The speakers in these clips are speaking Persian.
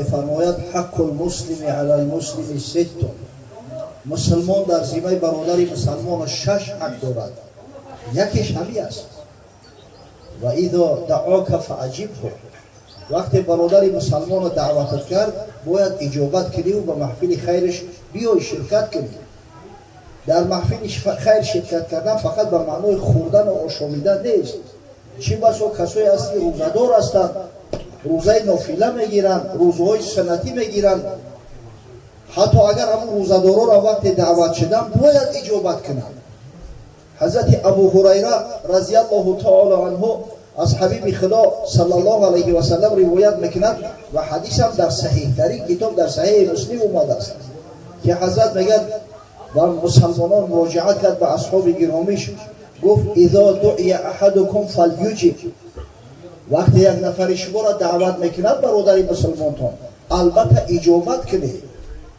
میفرماید حق المسلم علی المسلم ست. مسلمان در ذمه برادری مسلمان 6 حق دارد. یکیش همین است. و اذا دعاک فاجبه. وقتی برادری مسلمان رو دعوت کرد باید اجابت کنی و به محفل خیرش بیای شرکت کنی. در محفل خیر شرکت کردن فقط به معنای خوردن و آشامیدن نیست. چی بسا کسایی هست که روزدار هستند، روزه نافله میگیرند، روزهای سنتی میگیرند. حتی اگر همون روزدارا را وقتی دعوت شدن باید اجابت کنند. حضرت ابو هریره رضی الله تعالی عنه از حبیب خدا صلی الله علیه و سلم روایت میکند و حدیث هم در صحیح ترین کتاب در صحیح مسلم اومده است که حضرت میگه و مسلمانان مراجعت کرد به اصحاب گرامیش، گفت اذا دعی احدکم فلیجب. وقتی یک نفر شما را دعوت میکند برادری مسلمانتون البته اجابت کنید،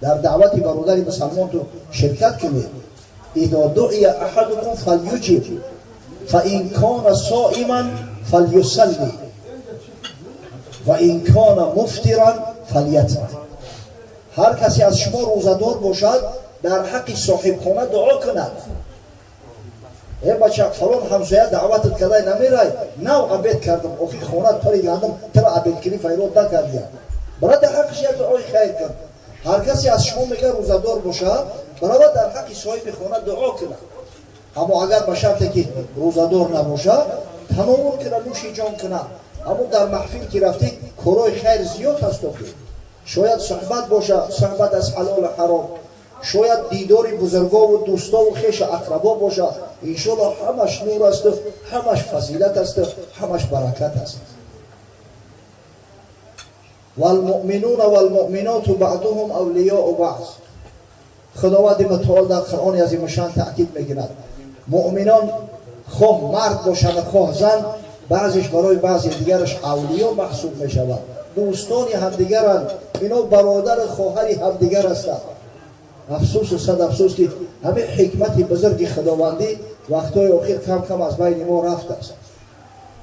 در دعوت برادری مسلمانتون شرکت کنید. اذا دعی احدکم فلیجب فان کان صائما فلیصلی و ان کان مفطرا فلیتم. هر کسی از شما روزدار باشد در حق صاحب خانه دعا کند. ای بچه فلان همسایه دعوتت کرده نمیره، نه عبید کردم آخی خانه تاری گردم ترا عبید کنی فیراد نکردیم، برای در حقش یک دعای خیر کن. هر کسی از شما میگه روزدار باشد برای در حق صاحب خانه دعا کند. اما اگر به شرطی که روزدار نباشد تناول کنه، نوش جان کنه. اما در محفل که رفتید کارای خیر زیاد هست. شاید صحبت باشه، صحبت از حلال و حرام، شاید دیدار بزرگا و دوستا و خیش اقربا باشه. انشالله همش نور است، همش فضیلت است، همش برکت است. والمؤمنون والمؤمنات بعضهم اولیاء بعض. خداوند متعال در قرآن عظیم شان تاکید میکند مؤمنان خواه مرد باشند خواه زن بعضش برای بعضی دیگرش اولیاء محسوب میشود، دوستانی همدیگرند، اینا برادر خواهر همدیگر هستند. افسوس و صد افسوس که همه حکمت بزرگ خداوندی وقتای اخیر کم کم از بین ما رفته است.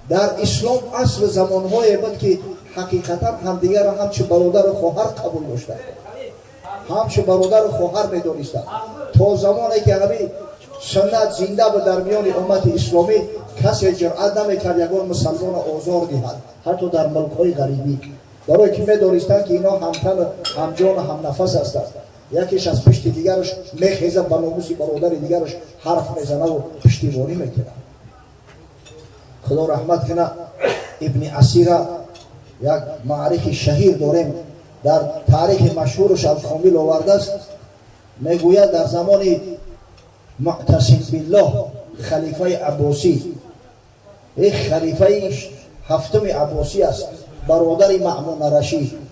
در اسلام اصل زمانهای بود که حقیقتا همدیگر را همچه برادر خواهر قبول داشتند، همچه برادر خواهر میدانستند، تا زمانی که همه سنت زنده به در میان امت اسلامی کسی جرأت نمیکرد یگان مسلمان آزار دهد، حتی در ملک‌های غریبی، برای که میدانستند که اینا همتن همجان هم نفس هستند. یکیش از پشت دیگرش میخیزه به ناموس برادر دیگرش حرف میزنه و پشتیبانی میکنه. خدا رحمت کنه. ابن اسیره یک معرخ شهیر داریم، در تاریخ مشهورش الکامل آورده است. میگوید در زمان معتصم بالله خلیفه عباسی، این خلیفه هفتم عباسی است، برادر مأمون رشید.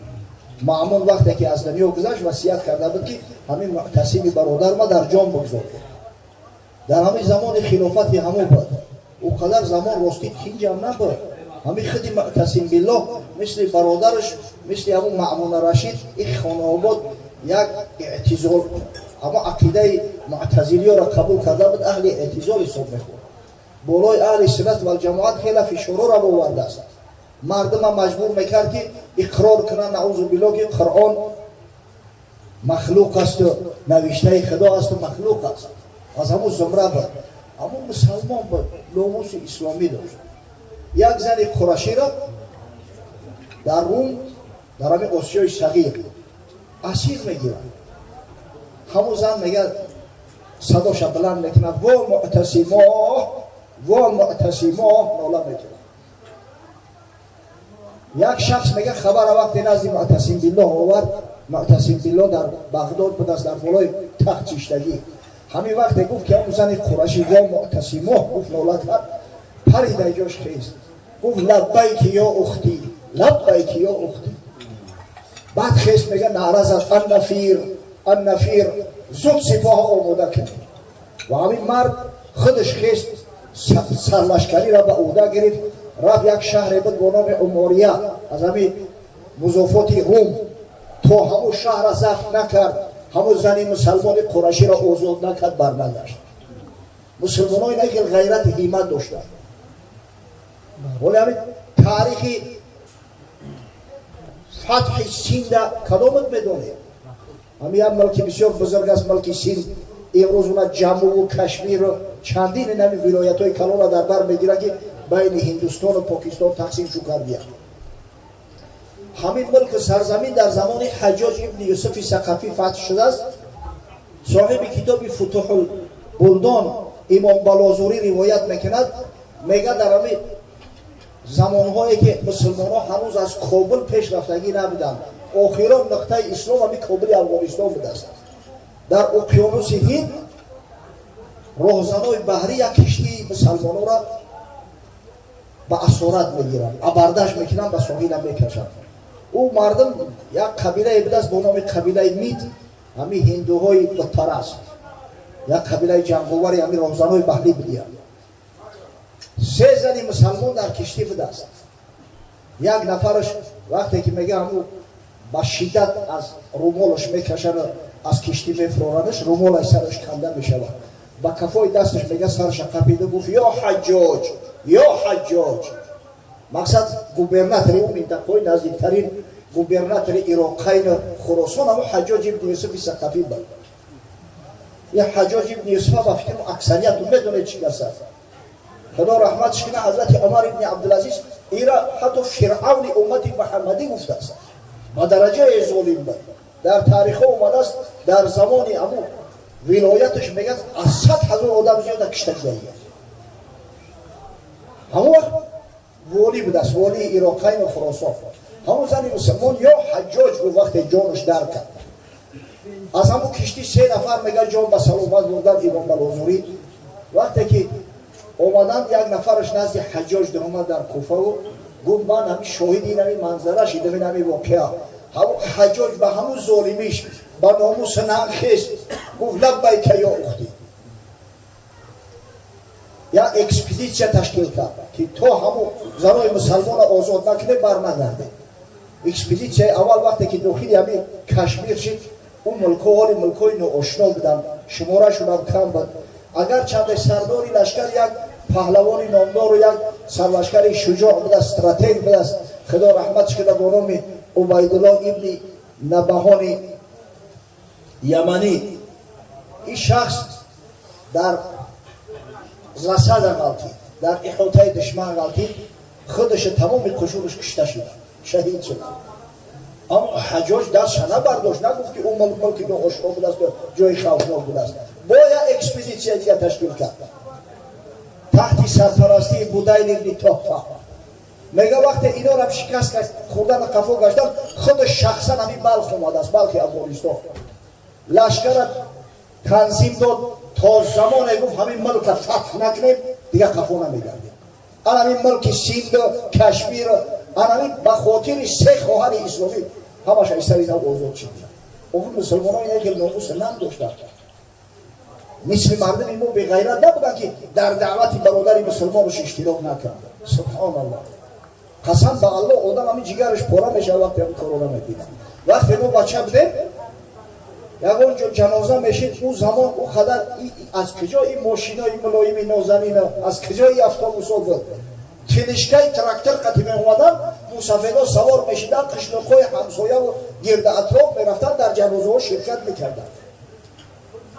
مأمون وقتی که از دنیا گذشت وصیت کرده بود که همین معتصم برادر ما در جان بگذار. در همین زمان خلافت همون بود، او قدر زمان راستی کنج هم نبود. همین خود معتصم بالله مثل برادرش مثل همون مأمون رشید این خانه آباد یک اعتزال، اما عقیده معتزلی را قبول کرده بود، اهل اعتزال حساب میخورد. بالای اهل سنت و الجماعت خیلی فشارا را آورده است. مردم مجبور میکرد که اقرار کنن نعوذ بالله که قرآن مخلوق است و نوشته خدا است و مخلوق است. از همون زمره بود، اما مسلمان بود، ناموس اسلامی داشت. یک زن قرشی را در روم در همین آسیای صغیر اسیر میگیرند. همون زن میگه صداش بلند میکنه و معتصما و معتصما ناله میکنه. یک شخص میگه خبر وقتی نزد معتصم بالله آورد. معتصم بالله در بغداد بود، از در بالای تخت چشتگی. همین وقت گفت که همون زن قرشی و معتصما گفت ناله کرد، پرید در جاش خیست، گفت لبیک یا اختی، لبیک یا اختی. بعد خیست میگه نعره زد النفیر النفیر، زود سپاه آماده کرد. و همین مرد خودش خیست سرلشکری را به عهده گرفت، رفت یک شهر بود با نام اماریه از همین مضافات روم، تا همون شهر را ضبط نکرد، همون زن مسلمان قرشی را آزاد نکرد، برنگشت. مسلمان های نه که غیرت همت داشتن. ولی همین تاریخی فتح سیند کدامت میدونید؟ همین هم ملک بسیار بزرگ است، ملک سیند. امروز اونا جمو و کشمیر و چندین نمی ولایت های کلان را در بر میگیره که بین هندوستان و پاکستان تقسیم شو کردیه. همین ملک سرزمین در زمان حجاج ابن یوسف ثقفی فتح شده است. صاحب کتاب فتوح البلدان امام بلازوری روایت میکند، میگه در همین زمانهایی که مسلمان ها هنوز از کابل پیش رفتگی نبودند، آخرا نقطه اسلام همین کابل افغانستان بوده است. در اقیانوس هند راهزنای بحری یک کشتی مسلمان ها را به اسارت میگیرند، ابردش میکنند، به ساحل میکشند. او مردم یک قبیله بوده است با نام قبیله مید، همین هندوهای بتپرست، یک قبیله جنگاور همین راهزنای بحری بودند. 3 زن مسلمان در کشتی بوده است. یک نفرش وقتی که میگه همون با شدت از رومالش میکشن از کشتی میفرارنش، رومال سرش کنده میشود. با کفای دستش میگه سرش قپیده، گفت یا حجاج یا حجاج. مقصد گوبرناتور اون منطقه نزدیکترین گوبرناتور عراقین خراسان همون حجاج ابن یوسف ثقفی بود. یه حجاج ابن یوسف با فکر اکثریت میدونه چی است. خدا رحمتش کنه حضرت عمر ابن عبدالعزیز ایرا حتی فرعون امت محمدی گفته است، با درجه ظالم بود. در تاریخ اومده است در زمان امو ولایتش میگه از 100,000 آدم زیاد کشته شده. همون وقت والی بود است، والی عراقین و خراسان. همون زن مسلمان یا حجاج گفت وقتی جانش در کرد از همون کشتی 3 نفر میگه جان به سلامت بردن امام بلازوری. وقتی که اومدن یک نفرش نزد حجاج در اومد در کوفه و گفت من همین شاهد این همین منظره شدم، همین واقعه. همون حجاج به همون ظالمیش با ناموس نخست گفت لبیک یا اختی. یا اکسپیدیسیا تشکیل کرد که تا همون زنای مسلمان آزاد نکنه برنگرده. اکسپیدیسیا اول وقتی که داخل همین کشمیر شد، اون ملک‌های ناآشنا بودن، شماره‌شون هم کم بود. اگر چند سرداری لشکر یک پهلوانی نامدار و یک سرلشکر شجاع بود، استراتژ بود، خدا رحمتش کنه، با نام عبیدالله ابن نبهان یمنی. این شخص در رصد غلطی، در احاطه دشمن غلطی، خودش تمام قشورش کشته شد، شهید شد. اما حجاج دستش نبرداشت، نگفت که اون ملک ناآشنا بوده است و جای خوفناک بوده است. با یک اکسپیدیسیا دیگه تشکیل کرد تحت سرپرستی بودیل ابن طهفه. میگه وقتی اینا را شکست خوردن قفا گشتن، خود شخصا همین بلخ اومده است، بلخ افغانستان. لشکر تنظیم داد تا زمان گفت همین ملک فتح نکنیم دیگه قفا نمیگردیم. همین ملک سیند کشمیر همین به خاطر 3 خواهر اسلامی همش از سر اینا آزاد شد. اون مسلمان ها که ناموس نداشتن، مثل مردم ایمون به غیرت نبودن که در دعوت برادر مسلمانش اشتراک نکرد. سبحان الله، قسم به الله آدم همین جگرش پاره میشه وقتی همین کرونا میبینه. وقتی ما بچه بودیم یکان جنازه میشید، اون زمان او خدر از کجا این ماشینای ملایم نازنین از کجا این اتوبوسا بود، تلشکای تراکتور قدیمی اومدن، مسافرها سوار میشیدن، قشنقای همسایه و گرد اطراف میرفتن در جنازه ها شرکت میکردن.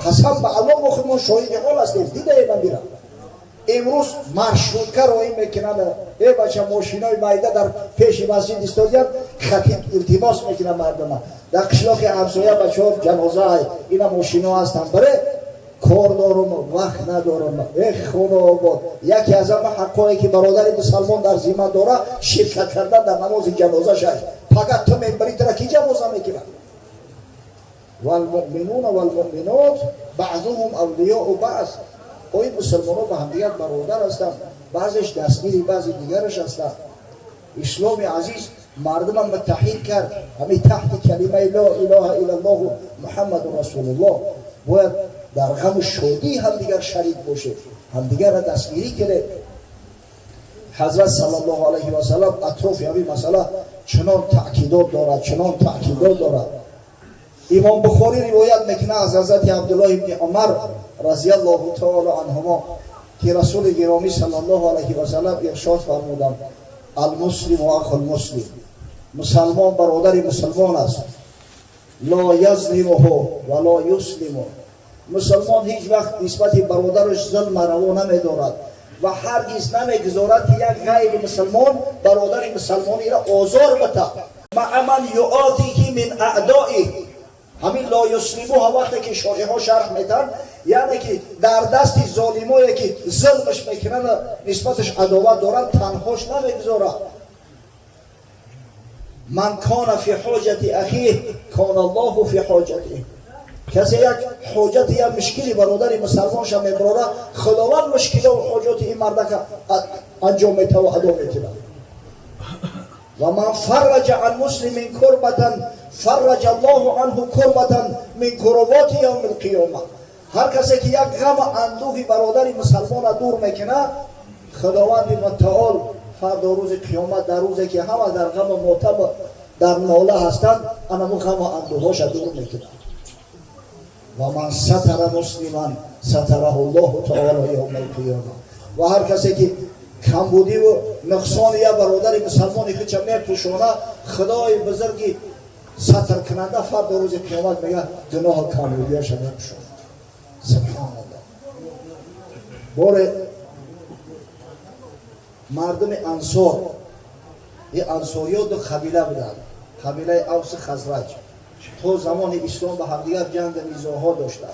قسم به الله ما خود ما شاهد حال هستیم، دیده من میرم. امروز مرشروطه راهی میکنن، ای بچه ماشینای مایده در پیش مسجد ایستادن، خطیب التماس میکنن مردم در قشلاق همسایه بچه ها جنازه های اینا ماشینا هستن، بره کار دارم وقت ندارم. ای خونه آباد، یکی از همه حقایی که برادر مسلمان در ذمه داره شرکت کردن در نماز جنازه شد. فقط تو میبری ترا کی جنازه میکنن؟ والمؤمنون والمؤمنات بعضهم اولیاء بعض. این مسلمان ها به همدیگر برادر هستند، بعضش دستگیری بعضی دیگرش هستند. اسلام عزیز مردم هم متحد کرد، همین تحت کلمه لا اله الا الله محمد رسول الله. باید در غم و شادی همدیگر شریک باشه، همدیگر را دستگیری کنه. حضرت صلی الله علیه و سلم اطراف همین مسئله چنان تأکیدات دارد، چنان تأکیدات دارد. امام بخاری روایت میکنه از حضرت عبدالله ابن عمر رضی الله تعالی عنهما که رسول گرامی صلی الله علیه و سلم ارشاد فرمودند: المسلم و اخو المسلم، مسلمان برادر مسلمان است. لا یظلمه و لا یسلمه. مسلمان هیچ وقت نسبت برادرش ظلم روا نمیدارد و هرگز نمیگذارد که یک غیر مسلمان برادر مسلمانی را آزار بده. مع من یعادیه من اعدائه. همین لا یسلمه ها وقتی که شارح ها شرح میدن یعنی که در دست ظالمایی که ظلمش میکنن نسبتش عداوت دارن تنهاش نمیگذارد. من کان فی حاجت اخیه کان الله فی حاجته. کسی یک حاجت یا مشکلی برادر مسلمان شما میبره خداوند مشکل و حاجت این مرد که انجام میده و ادا میکنه. و من فرج عن مسلم کربتا فرج الله عنه کربتا من کربات یوم القیامه. هر کسی که یک غم اندوهی برادر مسلمان دور میکنه خداوند متعال فردا روز قیامت در روزی که همه در غم ماتم در ناله هستند انمو غم اندوهاش دور میکنه. و من ستر مسلما ستره الله تعالی یوم القیامه. و هر کسی که کمبودی و نقصان یا برادر مسلمانی که چه میپوشونه خدای بزرگی ستر کننده فردا روز قیامت میگه گناه کمبودیاش میپوشونه. سبحان الله. باره مردم انصار این انصاری ها دو قبیله بودن، قبیله اوس خزرج. تا زمان اسلام به همدیگر جنگ نیزاها داشتن.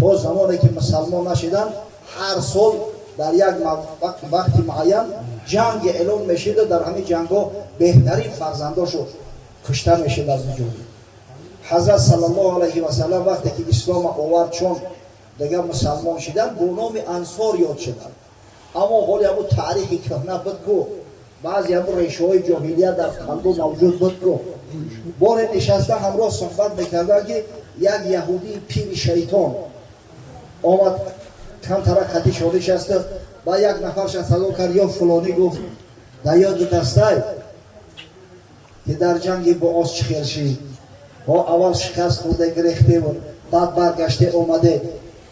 تا زمانی که مسلمان نشدن هر سال در یک وقت معین جنگ اعلام میشد و در همین جنگ ها بهترین فرزنداشو کشته میشد از وجود. حضرت صلی الله علیه و سلم وقتی که اسلام آورد چون دیگه مسلمان شدن با نام انصار یاد شدن. اما حالی همون تاریخی کهنه بدگو بعضی همون ریشه های جاهلیت در قلب موجود بدگو. بار نشسته همراه صحبت میکردن که یک یهودی پیر شیطان آمد کم طرف خطی شده شسته با یک نفرش صدا کرد یا فلانی گفت در یاد دسته که در جنگ با آس چخیر شید با اول شکست خورده گرفته و بعد برگشته اومده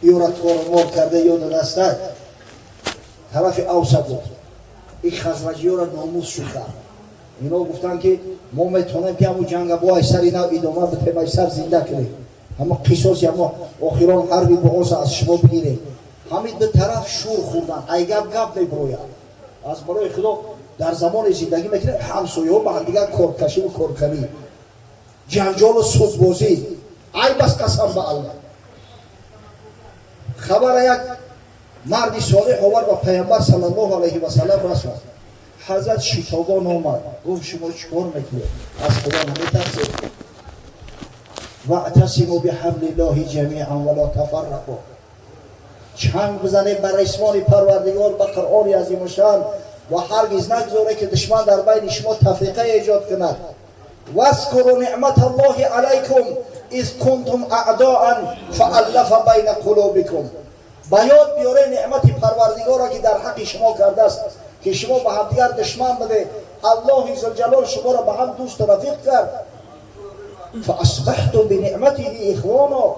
یا را تورمار کرده یاد دسته طرف اوسط بود. این خزرجی ها را ناموس شد کرد. اینا گفتن که ما میتونیم که همون جنگ با ایسر اینا ادامه بتیم ایسر زنده کنیم. اما قصاص یا ما آخران حربی با آس از شما بگیریم. همین به طرف شور خوردن. ای گپ میبروید. از برای خدا در زمان زندگی میکنه همسایه ها با هم دیگر کارکشی و کارکنی. جنجال و سودبازی. ای بس قسم به الله. خبر یک مردی صالح آورد و پیامبر صلی الله علیه و سلم رسول. حضرت شتابان آمد گفت شما چیکار میکنید؟ از خدا نمیترسید؟ واعتصموا بحبل الله جمیعا ولا تفرقوا. چنگ بزنید بر اسمان پروردگار به قرآن عظیم الشان و هرگز نگذاره که دشمن در بین شما تفریقه ایجاد کند. واذکروا نعمت الله علیکم اذ کنتم اعداء فالف بین قلوبکم. بیاد بیاره نعمت پروردگار را که در حق شما کرده است که شما به همدیگر دشمن بده الله ذوالجلال شما را به هم دوست و رفیق کرد. فاصبحتم بنعمته اخوانا.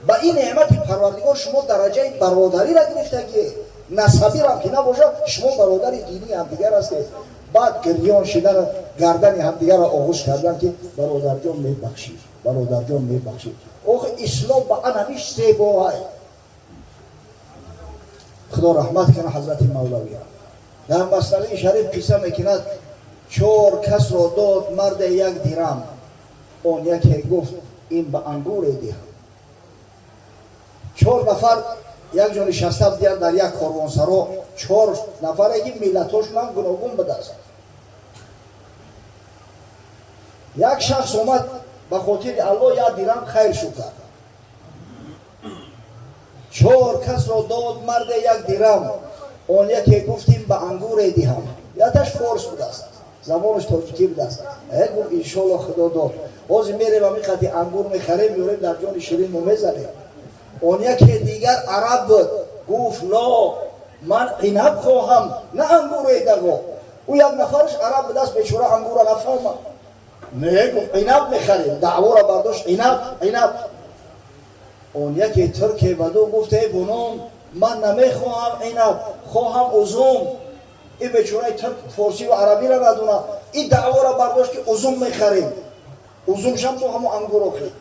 با این نعمت پروردگار شما درجه برادری را گرفتگی نسبی را که نباشه شما برادر دینی همدیگر هستید. بعد گریان شدن گردن همدیگر را آغوش کردن که برادر جان میبخشید برادر جان میبخشید. اوه اسلام با انمیش زیبا ہے. خدا رحمت کنه حضرت مولوی. در مثنوی شریف قصه میکند 4 کس را داد مرد 1 درم. اون یکی گفت این به انگور دهم. 4 نفر یک جا نشسته بودند در یک کاروانسرا. 4 نفر که ملتاشون هم گوناگون بوده است. یک شخص اومد به خاطر الله 1 درم خیر شو کرد. 4 کس را داد مرد 1 درم. اون یکی گفتیم به انگور دهم. یادش فارس بوده است. زبانش تاجیکی بوده است. گفت انشالله خدا داد. باز میریم و میخواهی انگور میخریم میوریم در جان شیرین میزنیم. اون یکی دیگر عرب بود. گفت لا من عنب خواهم نه انگور دگو. او یک نفرش عرب بوده است بیچاره انگور را نفهمه. نه گفت عنب میخریم. دعوا را برداشت عنب. اون یکی ترکی بدو گفت ای بونم من نمیخواهم عنب خواهم عزوم. این بیچاره فارسی و عربی را ندونه، این دعوا را برداشت که عزوم میخریم، عزومش هم تو همون انگور خرید.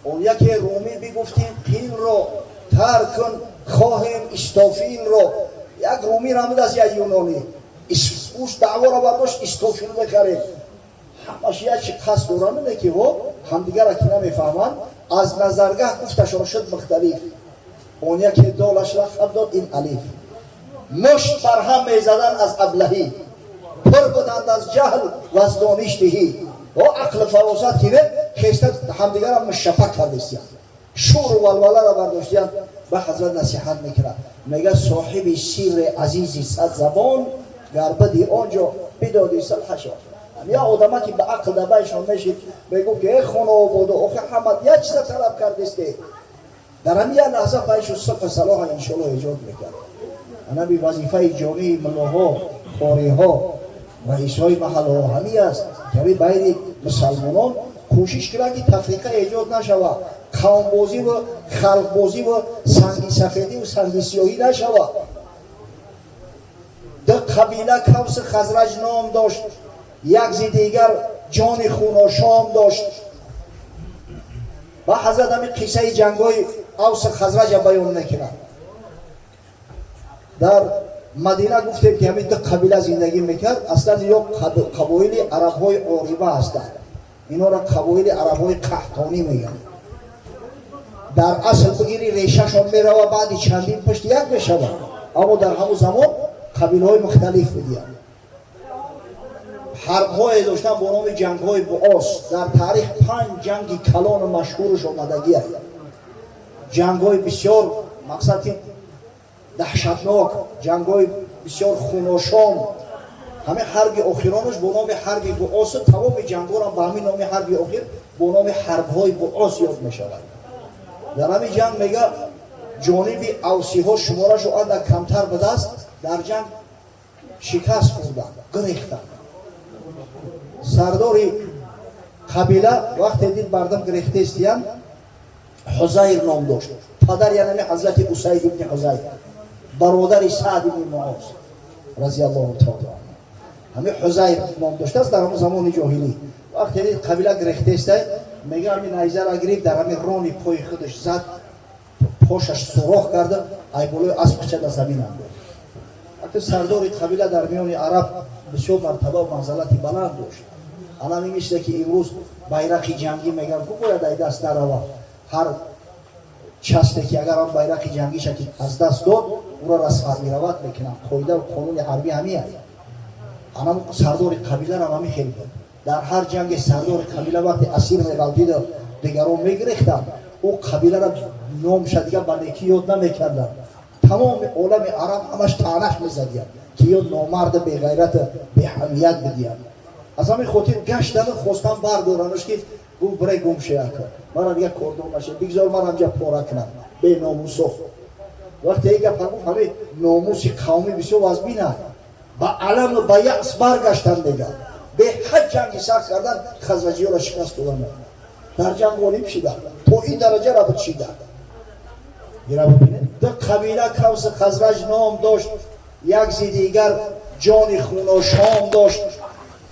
اون یکی رومی بگفتیم قیل رو ترک کن خواهیم استافیل رو، یک رومی رامد از یک یونانی اوش دعوا را برداشت استافیل بخریم. همش یک قصد دورانه که و همدیگر را که نمیفهمند، از نظرگاه گفتشان شد مختلف. اون یکی دولش لقب داد این الیف. مشت بر هم میزدن از ابلهی، پر بودند از جهل و از دانشتهی. و عقل فراست که خیستد همدیگر هم شپک کردستیان، شور و ولوله را برداشتیان. به حضرت نصیحت میکنه، میگه صاحب سیر عزیزی صد زبان، گربدی آنجا بدادی صلح شد. یا آدمه که به عقل دبایشون میشید میگو که ای خونه آباد و آخه حمد یک چیز طلب کردسته، در همین لحظه پایش صلح صلاح انشالله ایجاد میکرد. انا بی وظیفه جامعه ملاها، خاریها و ایسای محل ها همی است که بین مسلمانان کوشش کنند که تفریقه ایجاد نشود، قوم بازی و خلق بازی و سنگی سفیدی و سنگی سیاهی نشود. دو قبیله کوس خزرج نام داشت، یک زی دیگر جان خوناشام داشت. و حضرت همی قصه جنگای اوس خزرج بیان میکنند. در مدینه گفتیم که همین دو قبیله زندگی میکرد. اصلا یا قبایل عرب های عاریبه هستند، اینا را قبایل عرب های قحطانی میگن. در اصل بگیری ریشه شان میره و بعد چندین پشت یک بشود، اما در همون زمان قبیله های مختلف بودند. حرب های داشتن با نام جنگ های بؤاس. در تاریخ 5 جنگ کلان مشهورش آمدگی است. جنگ های بسیار مقصد دهشتناک، جنگ های بسیار خوناشام. همه حرب اخیرانش با نام حرب بؤاس، تمام جنگ ها را به همین نام حرب اخیر با نام حرب های بؤاس یاد می شود. در همین جنگ میگه جانب اوسی ها شمارش اندک کمتر به دست در جنگ شکست خوردند، گریختند. سرداری قبیله وقتی دید مردم گرفته استیان، حزیر نام داشت. پدر یعنی حضرت اسید ابن حزیر، برادر سعد بن معاذ رضی الله تعالی عنه. همه حزیر نام داشته است در همون زمان جاهلی. وقتی دید قبیله گرفته است، میگه همین نیزه را گرفت، در همین رانی پای خودش زد، پاشش سوراخ کرده، ای بالای اسب چه در زمین انداخت. وقتی سردار قبیله در میان عرب بسیار مرتبه و منزلتی بلند داشت. الان میشه که امروز بیرق جنگی میگن که باید ای دست نرود. هر چسته که اگر آن بیرق جنگی شکی از دست داد او را رسم میرود میکنن. قاعده و قانون حربی همی است. الان سردار قبیله را همی خیلی بود. در هر جنگ سردار قبیله وقتی اسیر می‌گردید دیگران میگرفتند، او قبیله را نام شدیگه به نیکی یاد نمیکردند. تمام عالم عرب همش طعنه می‌زدند که یا نامرد بی غیرت بی حمیت بدیند. از همین خاطر گشتن خواستن بردارنش که گو برای گم شیعه کرد، مرا دیگه کردون نشه، بگذار من همجا پاره کنم به ناموسو. وقتی ایگه فرمون همه ناموسی قومی بسیار از بینه با علم و با یأس برگشتن دیگه به حد جنگی سخت کردن، خزرجی ها را شکست دادن، در جنگ غالب شدن، تا این درجه را بچیدن. گیره ببینید دو قبیله کوس خزرج نام داشت، یک زی دیگر جان خوناشام داشت.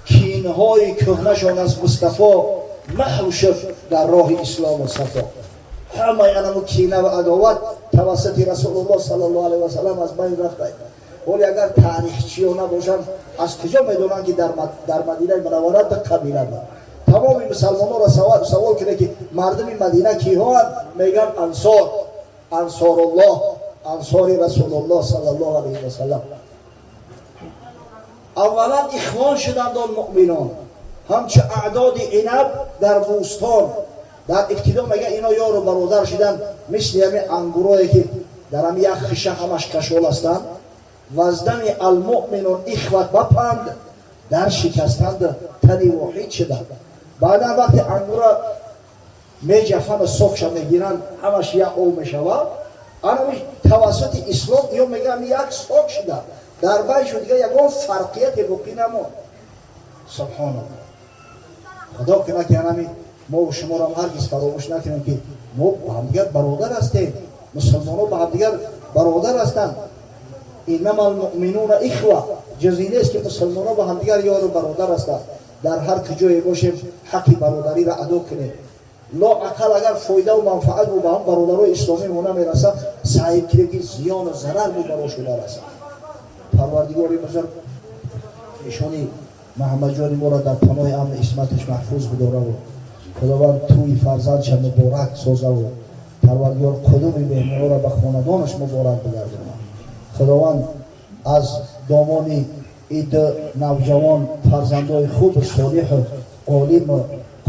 کینهای کهنشان از مصطفی محو شد در راه اسلام و صفا. همه اینمو کینه و عداوت توسط رسول الله صلی الله علیه و سلم از بین رفته. ولی اگر تاریخچی ها نباشن از کجا میدونن که در مدینه منوره دو قبیله بود؟ تمام مسلمانان را سوال کرده که مردم مدینه کی ها؟ میگن انصار الله، انصار رسول الله صلی الله علیه و سلم. اولا اخوان شدند المؤمنان، همچه اعداد عنب در بوستان. در ابتدا میگه اینا یار و برادر شدند، مثل همین انگورایی که در همین یک خشه همش کشول هستند. وزدن المؤمنون اخوت بپند، در شکستند تنی واحد شدند. بعدا وقتی انگورا میجفن و سخش میگیرن همش یک او میشود، آنها توسط اسلام یا میگن یک ساک شده، در بینشون دیگه یکان فرقیت باقی نماند. سبحان الله. خدا کنه که همین ما و شما را هرگز فراموش نکنیم که ما با همدیگر برادر هستیم. مسلمان ها با همدیگر برادر هستند. اینما المؤمنون اخوه، جز این است که مسلمانان با همدیگر یار و برادر هستند. در هر کجای باشیم حق برادری را ادا کنیم. لااقل اگر فایده و منفعت به هم برادرای اسلامی مونه میرسد، سعی کنید که زیان و ضرر به براشون نرسد. پروردگار بزرگ ایشانی محمد جان ما را در پناه امن عصمتش محفوظ بداره و خداوند توی فرزندش مبارک سازه و پروردگار کدوم مهمانان را به خاندانش مبارک بگردونه. خداوند از دامان این نوجوان فرزندای خوب صالح عالم و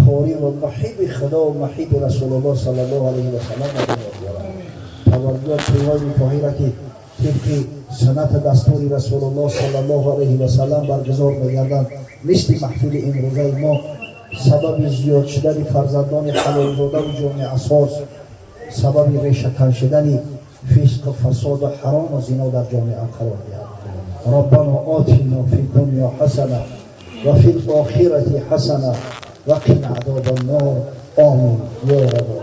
کاری و محب خدا و محب رسول الله صلی الله علیه و سلم پروردگار پیوای میفاهی را که طبق سنت دستور رسول الله صلی الله علیه و سلم برگزار می‌گردند، مثل محفل امروزه ما سبب زیاد شدن فرزندان حلال زاده و جامعه اساس، سبب ریشه شدن فسق و فساد و حرام و زنا در جامعه قرار گیرد. ربنا آتنا فی الدنیا حسنه و فی الاخره حسنه و قنا عذاب النار. آمین یا رب.